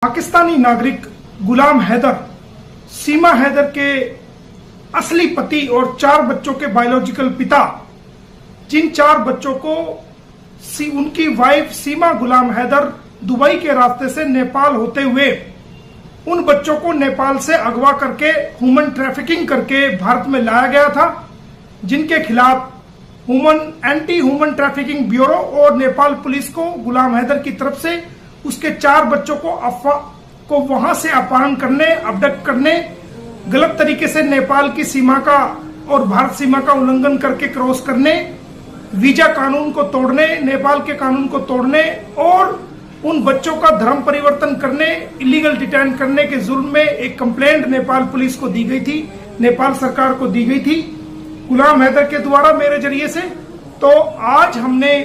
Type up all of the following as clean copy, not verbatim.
पाकिस्तानी नागरिक गुलाम हैदर, सीमा हैदर के असली पति और 4 बच्चों के बायोलॉजिकल पिता, जिन 4 बच्चों को उनकी वाइफ सीमा गुलाम हैदर दुबई के रास्ते से नेपाल होते हुए उन बच्चों को नेपाल से अगवा करके ह्यूमन ट्रैफिकिंग करके भारत में लाया गया था, जिनके खिलाफ एंटी ह्यूमन ट्रैफिकिंग ब्यूरो और नेपाल पुलिस को गुलाम हैदर की तरफ से उसके 4 बच्चों को वहां से अपहरण करने, अबडक्ट करने, गलत तरीके से नेपाल की सीमा का और भारत सीमा का उल्लंघन करके क्रॉस करने, वीजा कानून को तोड़ने, नेपाल के कानून को तोड़ने और उन बच्चों का धर्म परिवर्तन करने, इलीगल डिटेन करने के जुर्म में एक कंप्लेंट नेपाल पुलिस को दी गई थी, नेपाल सरकार को दी गई थी गुलाम हैदर के द्वारा मेरे जरिए से। तो आज हमने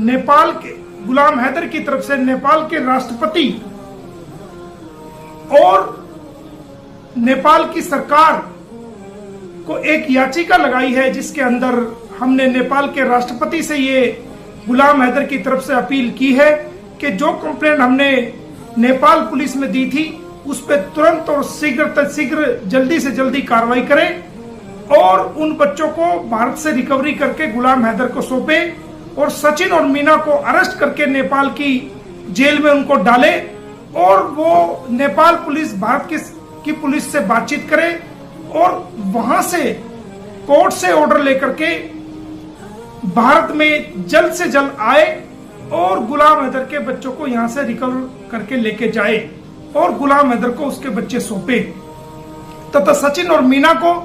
नेपाल के गुलाम हैदर की तरफ से नेपाल के राष्ट्रपति और नेपाल की सरकार को एक याचिका लगाई है, जिसके अंदर हमने नेपाल के राष्ट्रपति से ये गुलाम हैदर की तरफ से अपील की है कि जो कंप्लेंट हमने नेपाल पुलिस में दी थी उस पर तुरंत और शीघ्र जल्दी से जल्दी कार्रवाई करें और उन बच्चों को भारत से रिकवरी करके गुलाम हैदर को सौंपे और सचिन और मीना को अरेस्ट करके नेपाल की जेल में उनको डाले और वो नेपाल पुलिस भारत की पुलिस से बातचीत करे और वहां से कोर्ट से ऑर्डर लेकर के भारत में जल्द से जल्द आए और गुलाम हैदर के बच्चों को यहां से रिकवर करके लेके जाए और गुलाम हैदर को उसके बच्चे सौंपे तथा सचिन और मीना को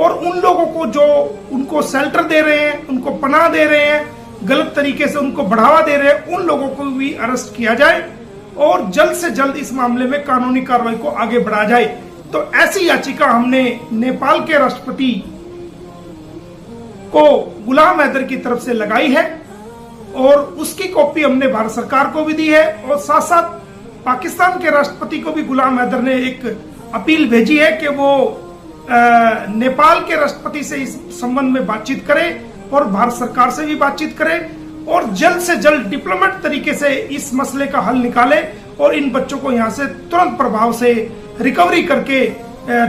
और उन लोगों को जो उनको शेल्टर दे रहे हैं, उनको पनाह दे रहे हैं, गलत तरीके से उनको बढ़ावा दे रहे हैं, उन लोगों को भी अरेस्ट किया जाए और जल्द से जल्द इस मामले में कानूनी कार्रवाई को आगे बढ़ाया जाए। तो ऐसी याचिका हमने नेपाल के राष्ट्रपति को गुलाम हैदर की तरफ से लगाई है और उसकी कॉपी हमने भारत सरकार को भी दी है और साथ साथ पाकिस्तान के राष्ट्रपति को भी गुलाम हैदर ने एक अपील भेजी है कि वो नेपाल के राष्ट्रपति से इस संबंध में बातचीत करें और भारत सरकार से भी बातचीत करें और जल्द से जल्द डिप्लोमेट तरीके से इस मसले का हल निकाले और इन बच्चों को यहां से तुरंत प्रभाव से रिकवरी करके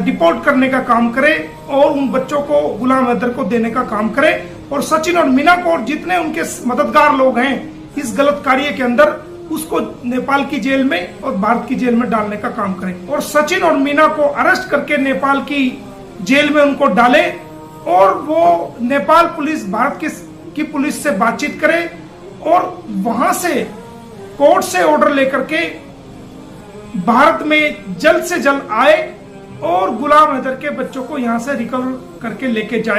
डिपोर्ट करने का काम करे और उन बच्चों को गुलाम हैदर को देने का काम करे और सचिन और मीना को और जितने उनके मददगार लोग हैं इस गलत कार्य के अंदर उसको नेपाल की जेल में और भारत की जेल में डालने का काम करें और सचिन और मीना को अरेस्ट करके नेपाल की जेल में उनको डाले और वो नेपाल पुलिस भारत की पुलिस से बातचीत करे और वहां से कोर्ट से ऑर्डर लेकर के भारत में जल्द से जल्द आए और गुलाम हैदर के बच्चों को यहां से रिकवर करके लेके जाए।